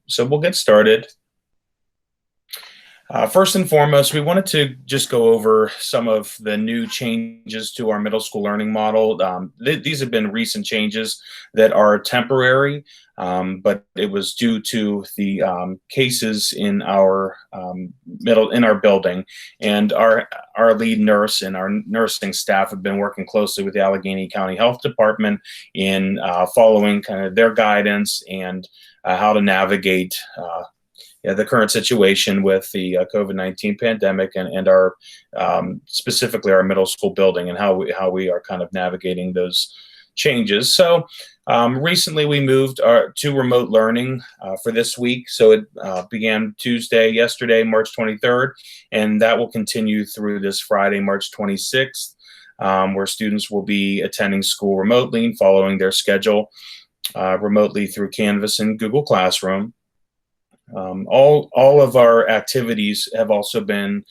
So we'll get started. First and foremost, we wanted to just go over some of the new changes to our middle school learning model. These have been recent changes that are temporary, but it was due to the cases in our building, and our lead nurse and our nursing staff have been working closely with the Allegheny County Health Department in following kind of their guidance and how to navigate the current situation with the COVID-19 pandemic and our specifically our middle school building and how we are kind of navigating those changes. So recently we moved to remote learning for this week. So it began yesterday, March 23rd, and that will continue through this Friday, March 26th, where students will be attending school remotely and following their schedule remotely through Canvas and Google Classroom. All of our activities have also been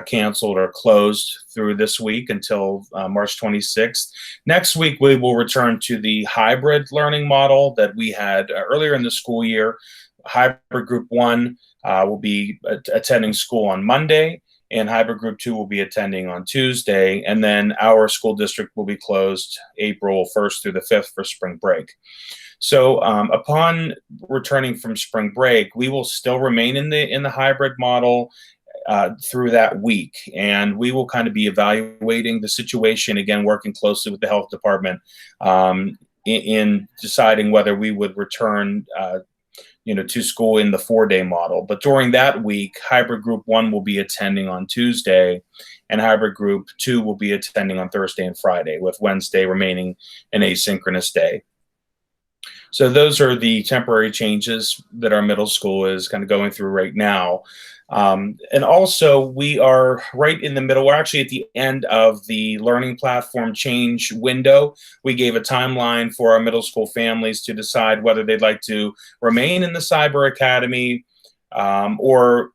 canceled or closed through this week until March 26th. Next week, we will return to the hybrid learning model that we had earlier in the school year. Hybrid Group 1 will be attending school on Monday, and Hybrid Group 2 will be attending on Tuesday, and then our school district will be closed April 1st through the 5th for spring break. So upon returning from spring break, we will still remain in the hybrid model through that week, and we will kind of be evaluating the situation, again, working closely with the health department in deciding whether we would return to school in the 4-day model. But during that week, Hybrid Group 1 will be attending on Tuesday, and Hybrid Group 2 will be attending on Thursday and Friday, with Wednesday remaining an asynchronous day. So those are the temporary changes that our middle school is kind of going through right now. And also, we are right in the middle. We're actually at the end of the learning platform change window. We gave a timeline for our middle school families to decide whether they'd like to remain in the Cyber Academy or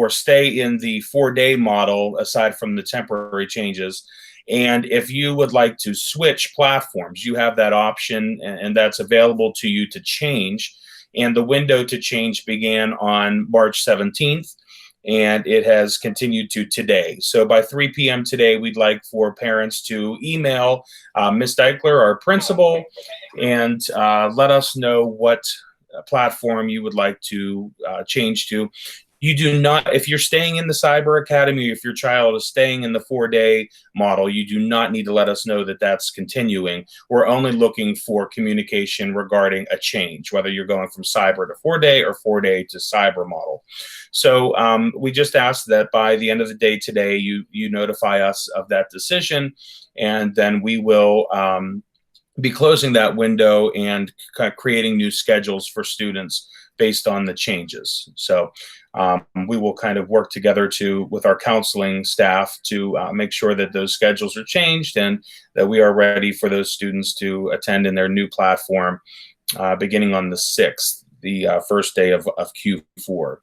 stay in the 4-day model, aside from the temporary changes. And if you would like to switch platforms, you have that option, and that's available to you to change. And the window to change began on March 17th, and it has continued to today. So by 3 p.m. today, we'd like for parents to email Ms. Deichler, our principal, and let us know what platform you would like to change to. You do not, if you're staying in the Cyber Academy, if your child is staying in the 4-day model, you do not need to let us know that that's continuing. We're only looking for communication regarding a change, whether you're going from Cyber to 4-day or 4-day to Cyber model. So we just ask that by the end of the day today, you notify us of that decision, and then we will be closing that window and creating new schedules for students based on the changes. So we will kind of work together with our counseling staff to make sure that those schedules are changed and that we are ready for those students to attend in their new platform beginning on the 6th, the first day of Q4.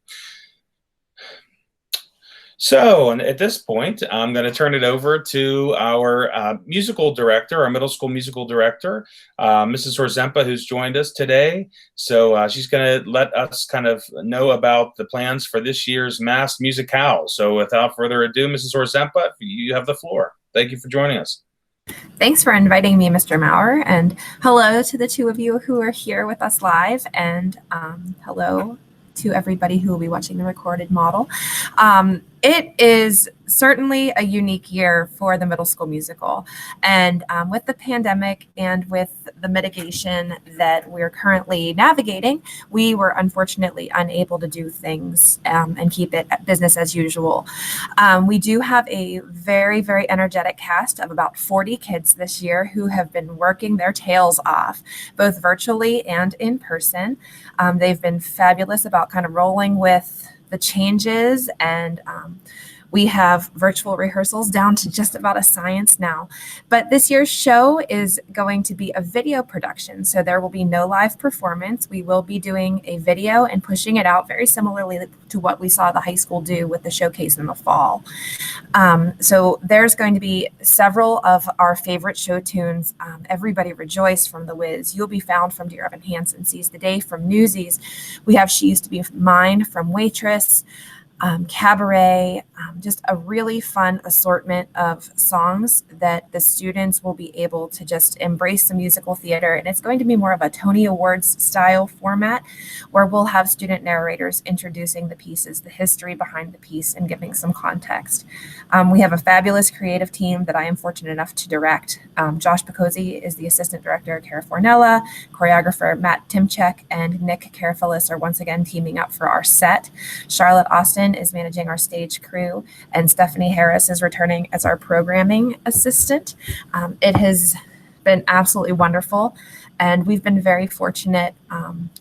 So, and at this point, I'm going to turn it over to our musical director, our middle school musical director, Mrs. Horzempa, who's joined us today. So she's going to let us kind of know about the plans for this year's Mass Musicale. So without further ado, Mrs. Horzempa, you have the floor. Thank you for joining us. Thanks for inviting me, Mr. Maurer, and hello to the two of you who are here with us live, and hello to everybody who will be watching the recorded model. It is certainly a unique year for the middle school musical. And with the pandemic and with the mitigation that we're currently navigating, we were unfortunately unable to do things and keep it business as usual. We do have a very, very energetic cast of about 40 kids this year who have been working their tails off, both virtually and in person. They've been fabulous about kind of rolling with the changes, and We have virtual rehearsals down to just about a science now. But this year's show is going to be a video production, so there will be no live performance. We will be doing a video and pushing it out very similarly to what we saw the high school do with the showcase in the fall. So there's going to be several of our favorite show tunes. Everybody Rejoice from The Wiz. You'll Be Found from Dear Evan Hansen. Seize the Day from Newsies. We have She Used to Be Mine from Waitress. Cabaret, just a really fun assortment of songs that the students will be able to just embrace the musical theater. And it's going to be more of a Tony Awards style format where we'll have student narrators introducing the pieces, the history behind the piece, and giving some context. We have a fabulous creative team that I am fortunate enough to direct. Josh Picozzi is the assistant director, Cara Fornella, choreographer Matt Timchek, and Nick Carafelis are once again teaming up for our set. Charlotte Austin is managing our stage crew, and Stephanie Harris is returning as our programming assistant. It has been absolutely wonderful, and we've been very fortunate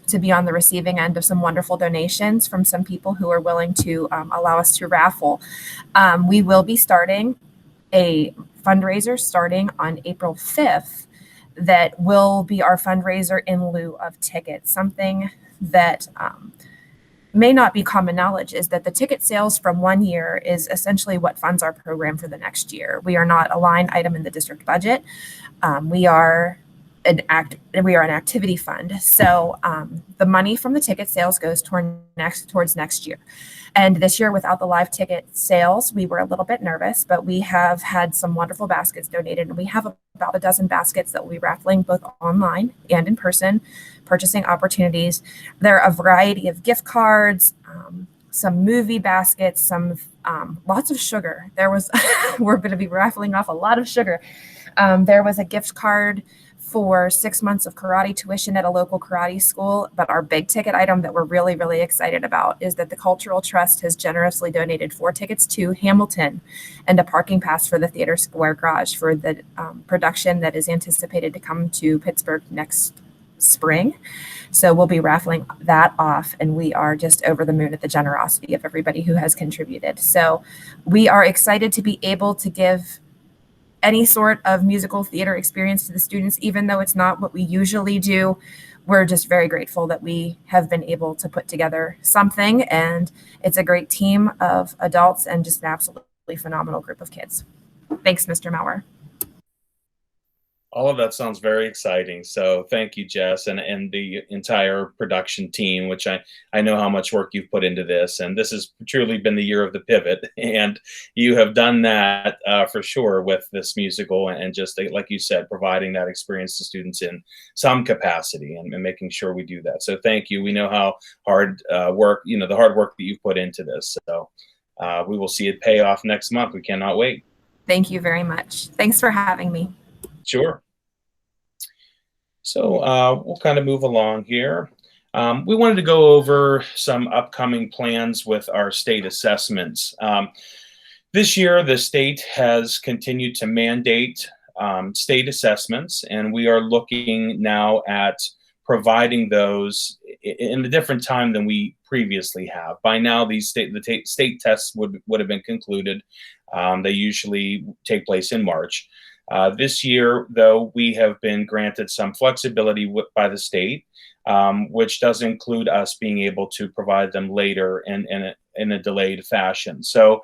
to be on the receiving end of some wonderful donations from some people who are willing to allow us to raffle. We will be starting a fundraiser starting on April 5th that will be our fundraiser in lieu of tickets. Something that may not be common knowledge is that the ticket sales from one year is essentially what funds our program for the next year. We are not a line item in the district budget. We are an activity fund. So the money from the ticket sales goes towards next year. And this year, without the live ticket sales, we were a little bit nervous, but we have had some wonderful baskets donated, and we have about a dozen baskets that we'll be raffling both online and in person, purchasing opportunities. There are a variety of gift cards, some movie baskets, some lots of sugar. We're going to be raffling off a lot of sugar. There was a gift card for 6 months of karate tuition at a local karate school. But our big ticket item that we're really, really excited about is that the Cultural Trust has generously donated 4 tickets to Hamilton and a parking pass for the Theater Square Garage for the production that is anticipated to come to Pittsburgh next spring. So we'll be raffling that off, and we are just over the moon at the generosity of everybody who has contributed. So we are excited to be able to give any sort of musical theater experience to the students, even though it's not what we usually do. We're just very grateful that we have been able to put together something, and it's a great team of adults and just an absolutely phenomenal group of kids. Thanks, Mr. Maurer. All of that sounds very exciting. So thank you, Jess, and the entire production team, which I know how much work you've put into this. And this has truly been the year of the pivot. And you have done that for sure with this musical, and just like you said, providing that experience to students in some capacity and making sure we do that. So thank you. We know how hard work, the hard work that you've put into this. So we will see it pay off next month. We cannot wait. Thank you very much. Thanks for having me. Sure. So we'll kind of move along here. We wanted to go over some upcoming plans with our state assessments. This year, the state has continued to mandate state assessments, and we are looking now at providing those in a different time than we previously have. By now, the state tests would have been concluded. They usually take place in March. This year, though, we have been granted some flexibility by the state, which does include us being able to provide them later in a delayed fashion. So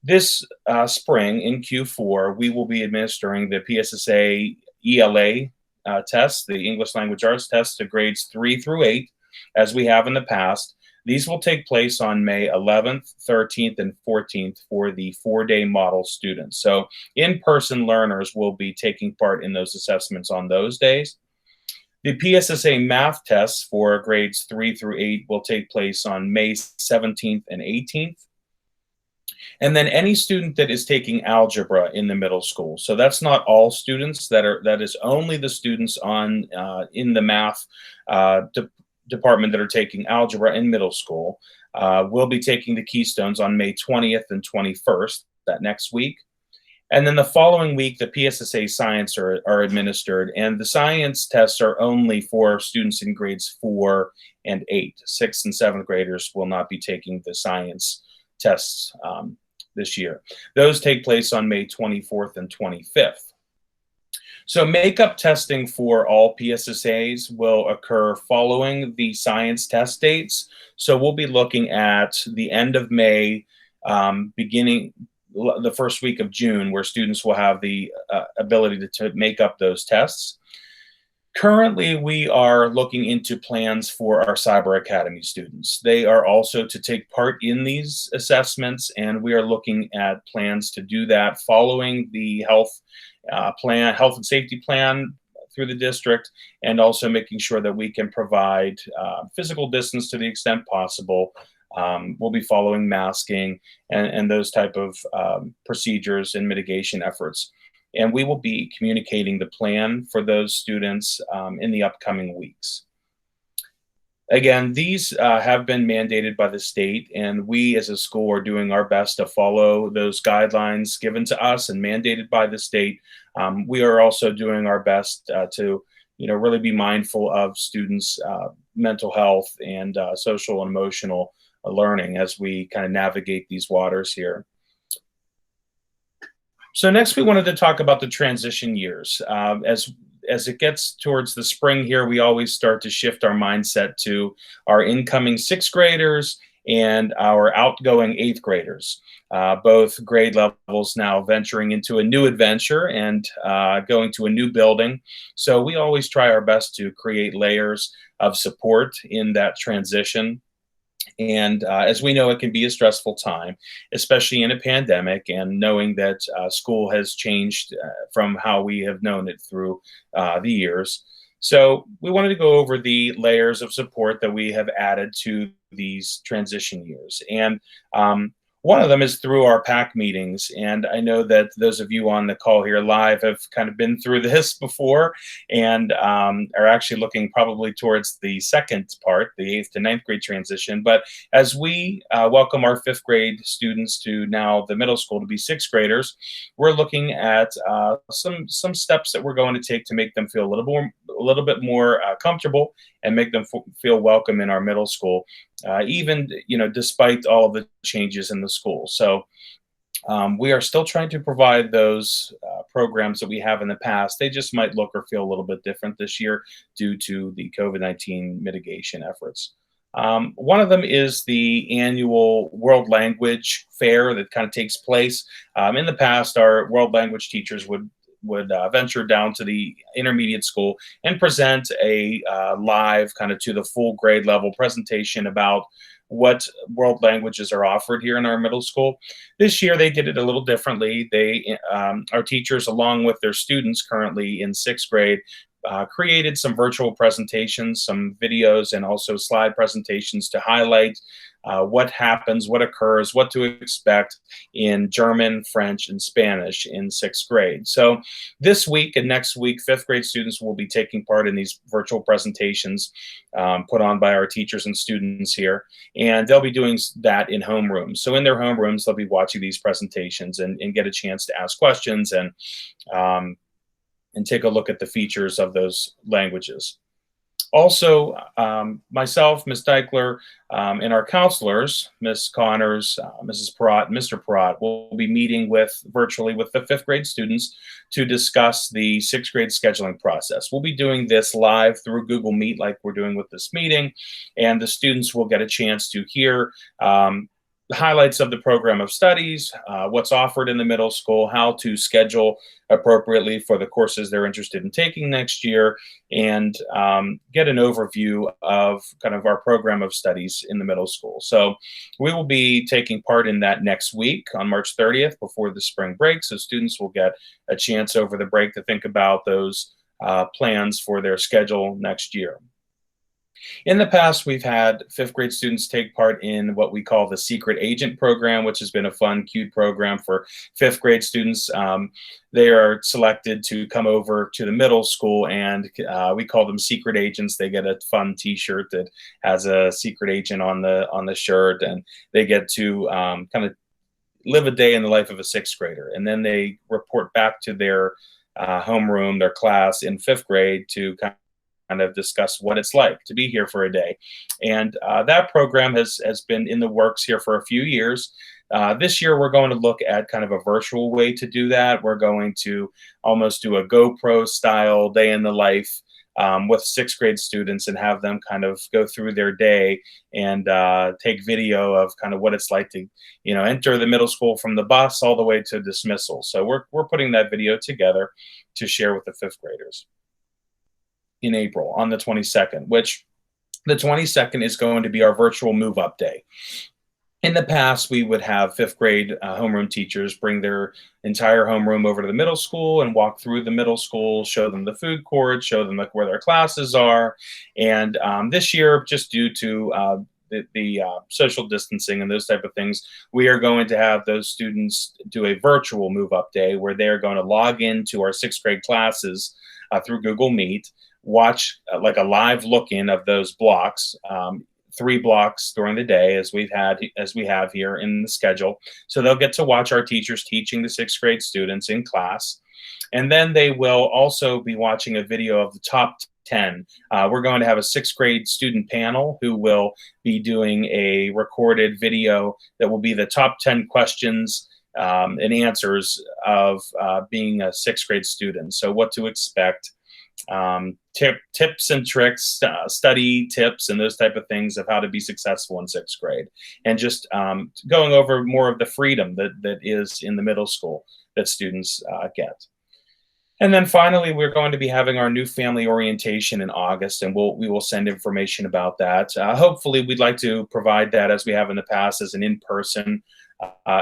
this spring in Q4, we will be administering the PSSA ELA test, the English Language Arts test, to grades 3 through 8, as we have in the past. These will take place on May 11th, 13th, and 14th for the 4-day model students. So in-person learners will be taking part in those assessments on those days. The PSSA math tests for grades 3 through 8 will take place on May 17th and 18th. And then any student that is taking algebra in the middle school. So that's not all students, that is only the students on in the math department that are taking algebra in middle school. Will be taking the Keystones on May 20th and 21st, that next week. And then the following week, the PSSA Science are administered, and the science tests are only for students in grades 4 and 8. 6th and 7th graders will not be taking the science tests this year. Those take place on May 24th and 25th. So makeup testing for all PSSAs will occur following the science test dates. So we'll be looking at the end of May, beginning the first week of June, where students will have the ability to make up those tests. Currently, we are looking into plans for our Cyber Academy students. They are also to take part in these assessments, and we are looking at plans to do that following the health and safety plan through the district, and also making sure that we can provide physical distance to the extent possible. We'll be following masking and those type of procedures and mitigation efforts. And we will be communicating the plan for those students in the upcoming weeks. Again, these have been mandated by the state, and we as a school are doing our best to follow those guidelines given to us and mandated by the state. We are also doing our best to really be mindful of students' mental health and social and emotional learning as we kind of navigate these waters here. So next, we wanted to talk about the transition years. As it gets towards the spring here, we always start to shift our mindset to our incoming sixth graders and our outgoing eighth graders. Both grade levels now venturing into a new adventure and going to a new building. So we always try our best to create layers of support in that transition. And as we know, it can be a stressful time, especially in a pandemic, and knowing that school has changed from how we have known it through the years. So we wanted to go over the layers of support that we have added to these transition years. And one of them is through our PAC meetings. And I know that those of you on the call here live have kind of been through this before and are actually looking probably towards the second part, the 8th to 9th grade transition. But as we welcome our 5th grade students to now the middle school to be 6th graders, we're looking at some steps that we're going to take to make them feel a little bit more comfortable and make them feel welcome in our middle school, even despite all of the changes in the school. So we are still trying to provide those programs that we have in the past. They just might look or feel a little bit different this year due to the COVID-19 mitigation efforts. One of them is the annual World Language Fair that kind of takes place. In the past, our world language teachers would venture down to the intermediate school and present a live kind of to the full grade level presentation about what world languages are offered here in our middle school. This year they did it a little differently. Our teachers, along with their students currently in 6th grade, created some virtual presentations, some videos, and also slide presentations to highlight what happens, what occurs, what to expect in German, French, and Spanish in 6th grade. So this week and next week, 5th grade students will be taking part in these virtual presentations put on by our teachers and students here. And they'll be doing that in homerooms. So in their homerooms, they'll be watching these presentations and get a chance to ask questions and take a look at the features of those languages. Also, myself, Ms. Deichler, and our counselors, Ms. Connors, Mrs. Perrott, Mr. Perrott, will be meeting virtually with the 5th grade students to discuss the 6th grade scheduling process. We'll be doing this live through Google Meet like we're doing with this meeting, and the students will get a chance to hear the highlights of the program of studies, what's offered in the middle school, how to schedule appropriately for the courses they're interested in taking next year, and get an overview of kind of our program of studies in the middle school. So we will be taking part in that next week on March 30th before the spring break. So students will get a chance over the break to think about those plans for their schedule next year. In the past, we've had 5th grade students take part in what we call the Secret Agent program, which has been a fun, cute program for 5th grade students. They are selected to come over to the middle school, and we call them Secret Agents. They get a fun T-shirt that has a secret agent on the shirt, and they get to kind of live a day in the life of a 6th grader. And then they report back to their homeroom, their class in 5th grade to kind of discuss what it's like to be here for a day. And that program has been in the works here for a few years. This year, we're going to look at kind of a virtual way to do that. We're going to almost do a GoPro style day in the life with sixth grade students and have them kind of go through their day and take video of kind of what it's like to, enter the middle school from the bus all the way to dismissal. So we're putting that video together to share with the fifth graders in April on the 22nd, which the 22nd is going to be our virtual move up day. In the past, we would have fifth grade homeroom teachers bring their entire homeroom over to the middle school and walk through the middle school, show them the food court, show them where their classes are. And this year, just due to the social distancing and those type of things, we are going to have those students do a virtual move up day where they're going to log into our sixth grade classes through Google Meet, watch like a live look-in of those blocks, 3 blocks during the day as we have here in the schedule. So they'll get to watch our teachers teaching the sixth grade students in class. And then they will also be watching a video of the top 10. We're going to have a sixth grade student panel who will be doing a recorded video that will be the top 10 questions and answers of being a sixth grade student. So what to expect, tips and tricks, study tips, and those type of things of how to be successful in sixth grade, and just going over more of the freedom that is in the middle school that students get. And then finally, we're going to be having our new family orientation in August, and we will send information about that. Hopefully, we'd like to provide that as we have in the past as an in-person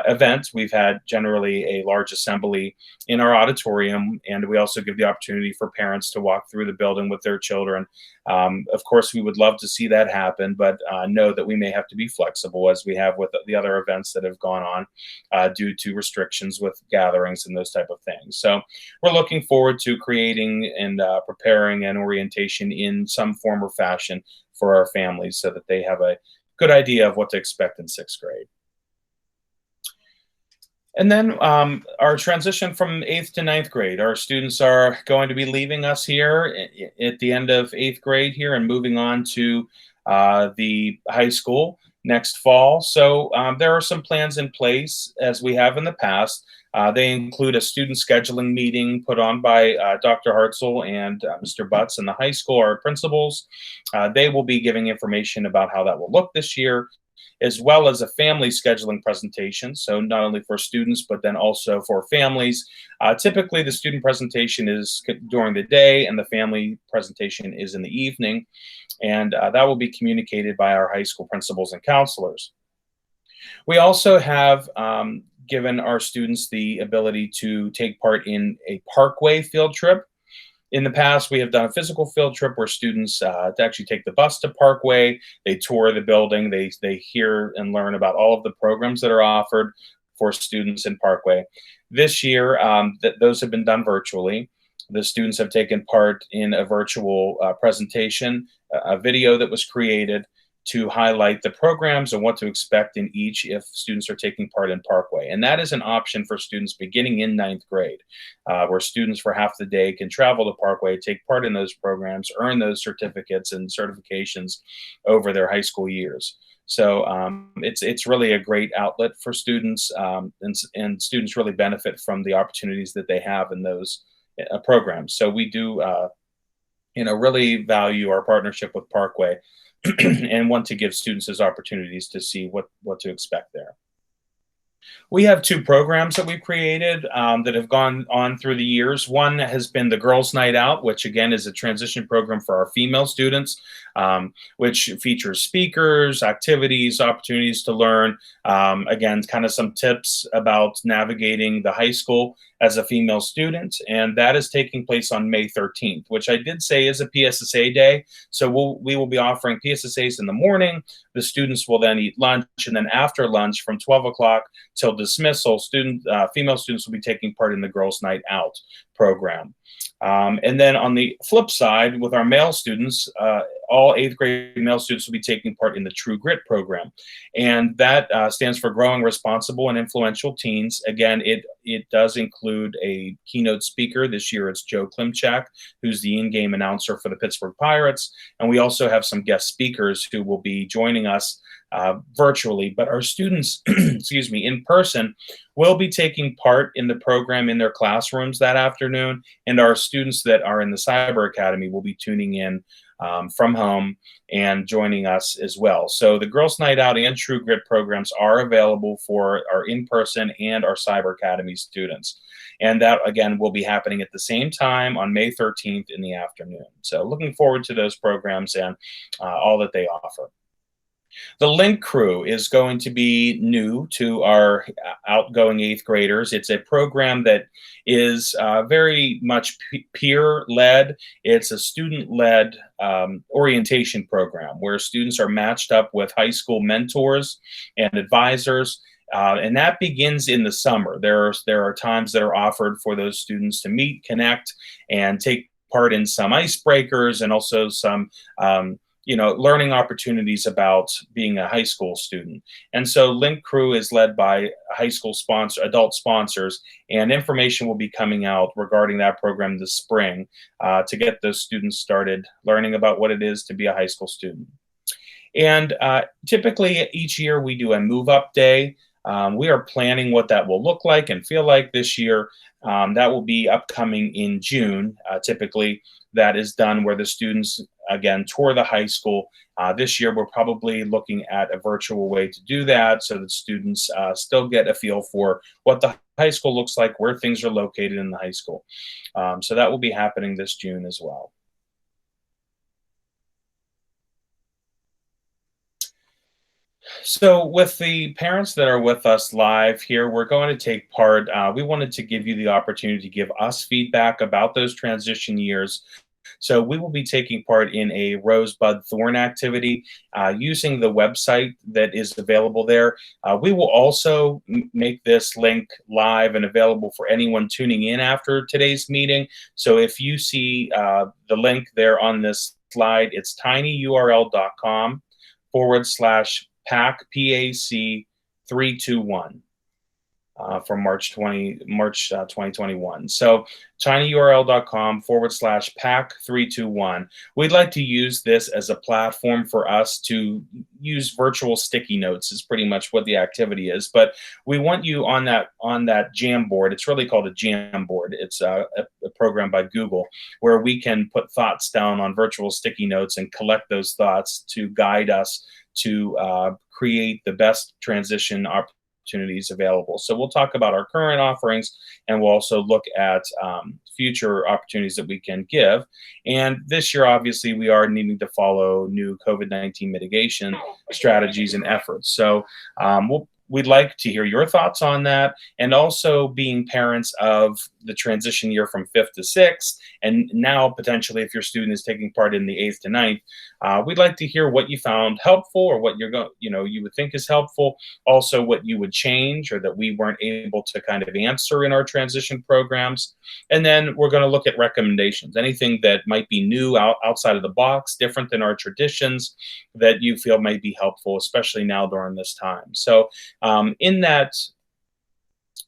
event. We've had generally a large assembly in our auditorium, and we also give the opportunity for parents to walk through the building with their children. Of course, we would love to see that happen, but know that we may have to be flexible as we have with the other events that have gone on due to restrictions with gatherings and those type of things. So we're looking forward to creating and preparing an orientation in some form or fashion for our families so that they have a good idea of what to expect in sixth grade. And then our transition from 8th to 9th grade. Our students are going to be leaving us here at the end of 8th grade here and moving on to the high school next fall. So there are some plans in place as we have in the past. They include a student scheduling meeting put on by Dr. Hartzell and Mr. Butts in the high school, our principals. They will be giving information about how that will look this year, as well as a family scheduling presentation. So not only for students, but then also for families. Typically, the student presentation is during the day and the family presentation is in the evening. And that will be communicated by our high school principals and counselors. We also have given our students the ability to take part in a parkway field trip. In the past, we have done a physical field trip where students actually take the bus to Parkway. They tour the building. They hear and learn about all of the programs that are offered for students in Parkway. This year, those have been done virtually. The students have taken part in a virtual presentation, a video that was created to highlight the programs and what to expect in each if students are taking part in Parkway. And that is an option for students beginning in 9th grade, where students for half the day can travel to Parkway, take part in those programs, earn those certificates and certifications over their high school years. So it's really a great outlet for students, and students really benefit from the opportunities that they have in those programs. So we do really value our partnership with Parkway and want to give students those opportunities to see what to expect there. We have 2 programs that we've created that have gone on through the years. One has been the Girls Night Out, which again is a transition program for our female students, which features speakers, activities, opportunities to learn, again, kind of some tips about navigating the high school as a female student. And that is taking place on May 13th, which I did say is a PSSA day. So we will be offering PSSAs in the morning. The students will then eat lunch, and then after lunch from 12 o'clock till dismissal, female students will be taking part in the Girls Night Out program. And then on the flip side, with our male students, all 8th grade male students will be taking part in the True Grit program. And that stands for Growing Responsible and Influential Teens. Again, it does include a keynote speaker. This year it's Joe Klimchak, who's the in-game announcer for the Pittsburgh Pirates. And we also have some guest speakers who will be joining us virtually, but our students, excuse me, in person will be taking part in the program in their classrooms that afternoon, and our students that are in the Cyber Academy will be tuning in from home and joining us as well. So the Girls Night Out and True Grit programs are available for our in-person and our Cyber Academy students. And that, again, will be happening at the same time on May 13th in the afternoon. So looking forward to those programs and all that they offer. The Link Crew is going to be new to our outgoing 8th graders. It's a program that is very much peer-led. It's a student-led orientation program where students are matched up with high school mentors and advisors. And that begins in the summer. There are times that are offered for those students to meet, connect, and take part in some icebreakers and also some learning opportunities about being a high school student. And so Link Crew is led by high school adult sponsors, and information will be coming out regarding that program this spring to get those students started learning about what it is to be a high school student. And typically each year we do a move up day. We are planning what that will look like and feel like this year. That will be upcoming in June. Typically, that is done where the students, again, tour the high school. This year, we're probably looking at a virtual way to do that so that students still get a feel for what the high school looks like, where things are located in the high school. So that will be happening this June as well. So with the parents that are with us live here, we're going to take part. We wanted to give you the opportunity to give us feedback about those transition years. So we will be taking part in a Rosebud Thorn activity using the website that is available there. We will also make this link live and available for anyone tuning in after today's meeting. So if you see the link there on this slide, it's tinyurl.com/PAC, PAC 321 from March 2021. So tinyurl.com/PAC 321. We'd like to use this as a platform for us to use virtual sticky notes is pretty much what the activity is. But we want you on that Jamboard. It's really called a Jamboard. It's a program by Google where we can put thoughts down on virtual sticky notes and collect those thoughts to guide us to create the best transition opportunities available. So we'll talk about our current offerings, and we'll also look at future opportunities that we can give. And this year, obviously, we are needing to follow new COVID-19 mitigation strategies and efforts. So we'd like to hear your thoughts on that, and also being parents of the transition year from 5th to 6th, and now potentially if your student is taking part in the 8th to 9th, we'd like to hear what you found helpful or what you would think is helpful, also what you would change or that we weren't able to kind of answer in our transition programs. And then we're going to look at recommendations, anything that might be new outside of the box, different than our traditions that you feel might be helpful, especially now during this time. So in that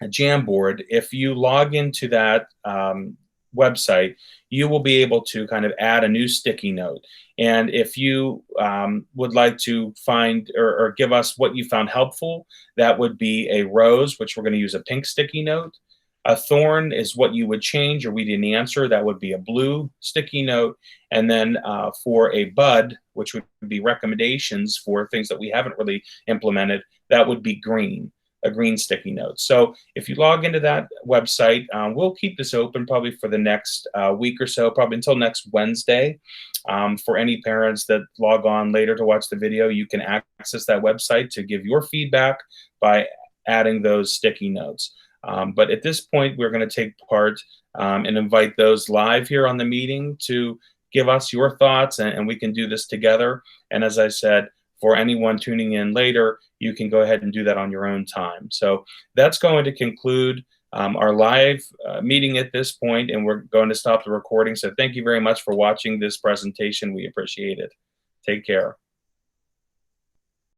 Jamboard, if you log into that website, you will be able to kind of add a new sticky note. And if you would like to find or give us what you found helpful, that would be a rose, which we're going to use a pink sticky note. A thorn is what you would change or we didn't answer. That would be a blue sticky note. And then for a bud, which would be recommendations for things that we haven't really implemented, that would be green. A green sticky note. So if you log into that website, we'll keep this open probably for the next week or so, probably until next Wednesday. For any parents that log on later to watch the video, you can access that website to give your feedback by adding those sticky notes. But at this point, we're going to take part and invite those live here on the meeting to give us your thoughts, and we can do this together. And as I said, for anyone tuning in later, you can go ahead and do that on your own time. So that's going to conclude our live meeting at this point, and we're going to stop the recording. So thank you very much for watching this presentation. We appreciate it. Take care.